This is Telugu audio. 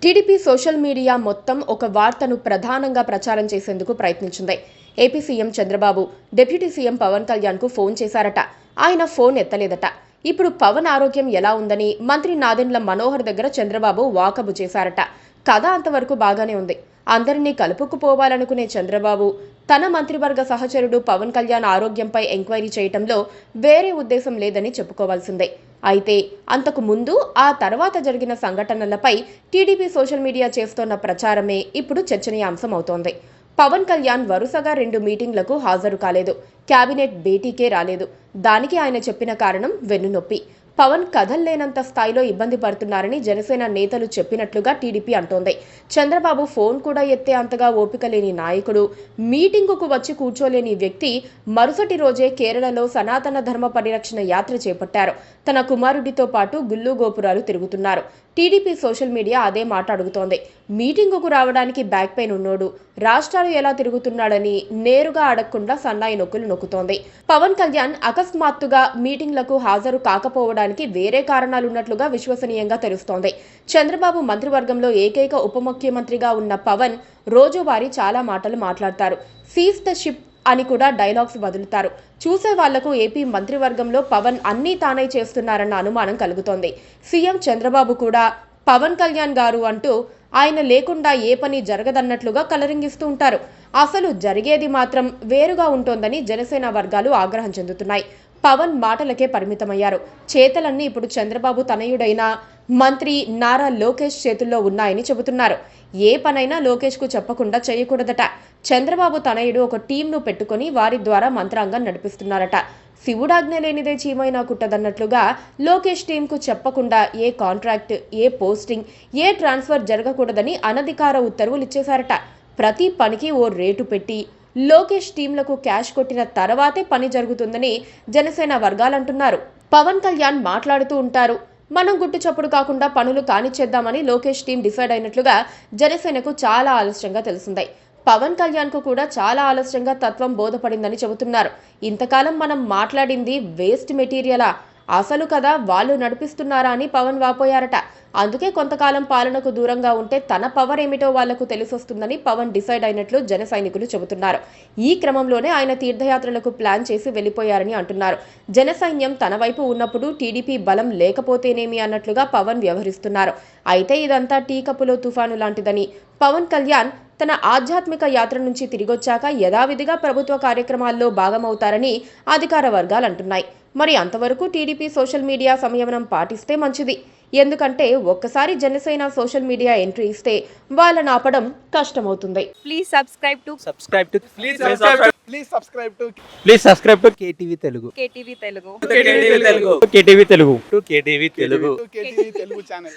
టీడీపీ సోషల్ మీడియా మొత్తం ఒక వార్తను ప్రధానంగా ప్రచారం చేసేందుకు ప్రయత్నించింది. AP CM Chandrababu deputy CM Pawan Kalyan కు ఫోన్ చేశారట. ఆయన ఫోన్ ఎత్తలేదట. ఇప్పుడు పవన్ ఆరోగ్యం ఎలా ఉందని మంత్రి నాదెండ్ల మనోహర్ దగ్గర చంద్రబాబు వాకబు చేశారట. కథ అంతవరకు బాగానే ఉంది. అందరినీ కలుపుకుపోవాలనుకునే చంద్రబాబు తన మంత్రివర్గ సహచరుడు పవన్ కళ్యాణ్ ఆరోగ్యంపై ఎంక్వైరీ చేయటంలో వేరే ఉద్దేశం లేదని చెప్పుకోవాల్సిందే. అయితే అంతకు ముందు ఆ తర్వాత జరిగిన సంఘటనలపై టీడీపీ సోషల్ మీడియా చేస్తోన్న ప్రచారమే ఇప్పుడు చర్చనీయాంశం అవుతోంది. పవన్ కళ్యాణ్ వరుసగా 2 మీటింగ్లకు హాజరు కాలేదు. కేబినెట్ భేటీకే రాలేదు. దానికి ఆయన చెప్పిన కారణం వెన్నునొప్పి. పవన్ కదల్లేనంత స్థాయిలో ఇబ్బంది పడుతున్నారని జనసేన నేతలు చెప్పినట్లుగా టీడీపీ అంటోంది. చంద్రబాబు ఫోన్ కూడా ఎత్తే అంతగా ఓపిక లేని నాయకుడు, మీటింగుకు వచ్చి కూర్చోలేని వ్యక్తి మరుసటి రోజే కేరళలో సనాతన ధర్మ పరిరక్షణ యాత్ర చేపట్టారు. తన కుమారుడితో పాటు గుళ్ళు గోపురాలు తిరుగుతున్నారు. టీడీపీ సోషల్ మీడియా అదే మాట అడుగుతోంది. మీటింగుకు రావడానికి బ్యాక్ పెయిన్ ఉన్నోడు రాష్ట్రాలు ఎలా తిరుగుతున్నాడని నేరుగా అడగకుండా సన్నాయి నొక్కులు నొక్కుతోంది. పవన్ కళ్యాణ్ అకస్మాత్తుగా మీటింగ్లకు హాజరు కాకపోవడానికి వేరే కారణాలున్నట్లుగా విశ్వసనీయంగా తెలుస్తోంది. చంద్రబాబు మంత్రివర్గంలో ఏకైక ఉప ముఖ్యమంత్రిగా ఉన్న పవన్ రోజువారీ చాలా మాటలు మాట్లాడతారు. సీజ్ ద షిప్ అని కూడా డైలాగ్స్ వదులుతారు. చూసే వాళ్లకు ఏపీ మంత్రివర్గంలో పవన్ అన్నీ తానే చేస్తున్నారన్న అనుమానం కలుగుతోంది. సీఎం చంద్రబాబు కూడా పవన్ కళ్యాణ్ గారు అంటూ ఆయన లేకుండా ఏ పని జరగదన్నట్లుగా కలరింగిస్తూ ఉంటారు. అసలు జరిగేది మాత్రం వేరుగా ఉంటోందని జనసేన వర్గాలు ఆగ్రహం చెందుతున్నాయి. పవన్ మాటలకే పరిమితమయ్యారు. చేతలన్నీ ఇప్పుడు చంద్రబాబు తనయుడైన మంత్రి నారా లోకేష్ చేతుల్లో ఉన్నాయని చెబుతున్నారు. ఏ పనైనా లోకేష్ కు చెప్పకుండా చేయకూడదట. చంద్రబాబు తనయుడు ఒక టీంను పెట్టుకుని వారి ద్వారా మంత్రాంగం నడిపిస్తున్నారట. శివుడాజ్ఞ లేనిదే చీమైనా కుట్టదన్నట్లుగా లోకేష్ టీంకు చెప్పకుండా ఏ కాంట్రాక్ట్, ఏ పోస్టింగ్, ఏ ట్రాన్స్ఫర్ జరగకూడదని అనధికార ఉత్తర్వులు ఇచ్చేశారట. ప్రతి పనికి ఓ రేటు పెట్టి లోకేష్ టీంలకు క్యాష్ కొట్టిన తర్వాతే పని జరుగుతుందని జనసేన వర్గాలంటున్నారు. పవన్ కళ్యాణ్ మాట్లాడుతూ ఉంటారు. మనం గుట్టు చప్పుడు కాకుండా పనులు కానిచ్చేద్దామని లోకేష్ టీం డిసైడ్ అయినట్లుగా జనసేనకు చాలా ఆలస్యంగా తెలిసింది. పవన్ కళ్యాణ్ కు కూడా చాలా ఆలస్యంగా తత్వం బోధపడిందని చెబుతున్నారు. ఇంతకాలం మనం మాట్లాడింది వేస్ట్ మెటీరియలా, అసలు కదా వాళ్ళు నడిపిస్తున్నారా అని పవన్ వాపోయారట. అందుకే కొంతకాలం పాలనకు దూరంగా ఉంటే తన పవర్ ఏమిటో వాళ్లకు తెలిసొస్తుందని పవన్ డిసైడ్ అయినట్లు జన సైనికులు చెబుతున్నారు. ఈ క్రమంలోనే ఆయన తీర్థయాత్రలకు ప్లాన్ చేసి వెళ్లిపోయారని అంటున్నారు. జన సైన్యం తన వైపు ఉన్నప్పుడు టీడీపీ బలం లేకపోతేనేమి అన్నట్లుగా పవన్ వ్యవహరిస్తున్నారు. అయితే ఇదంతా టీ కప్పులో తుఫాను లాంటిదని, పవన్ కళ్యాణ్ తన ఆధ్యాత్మిక యాత్ర నుంచి తిరిగొచ్చాక యథావిధిగా ప్రభుత్వ కార్యక్రమాల్లో భాగమవుతారని అధికార వర్గాలు అంటున్నాయి. మరి అంతవరకు టీడీపీ సోషల్ మీడియా సంయమనం పాటిస్తే మంచిది. ఎందుకంటే ఒక్కసారి జనసేన సోషల్ మీడియా ఎంట్రీ ఇస్తే వాళ్ళని ఆపడం కష్టమవుతుంది. Please subscribe to KTV Telugu. KTV Telugu KTV Telugu channel.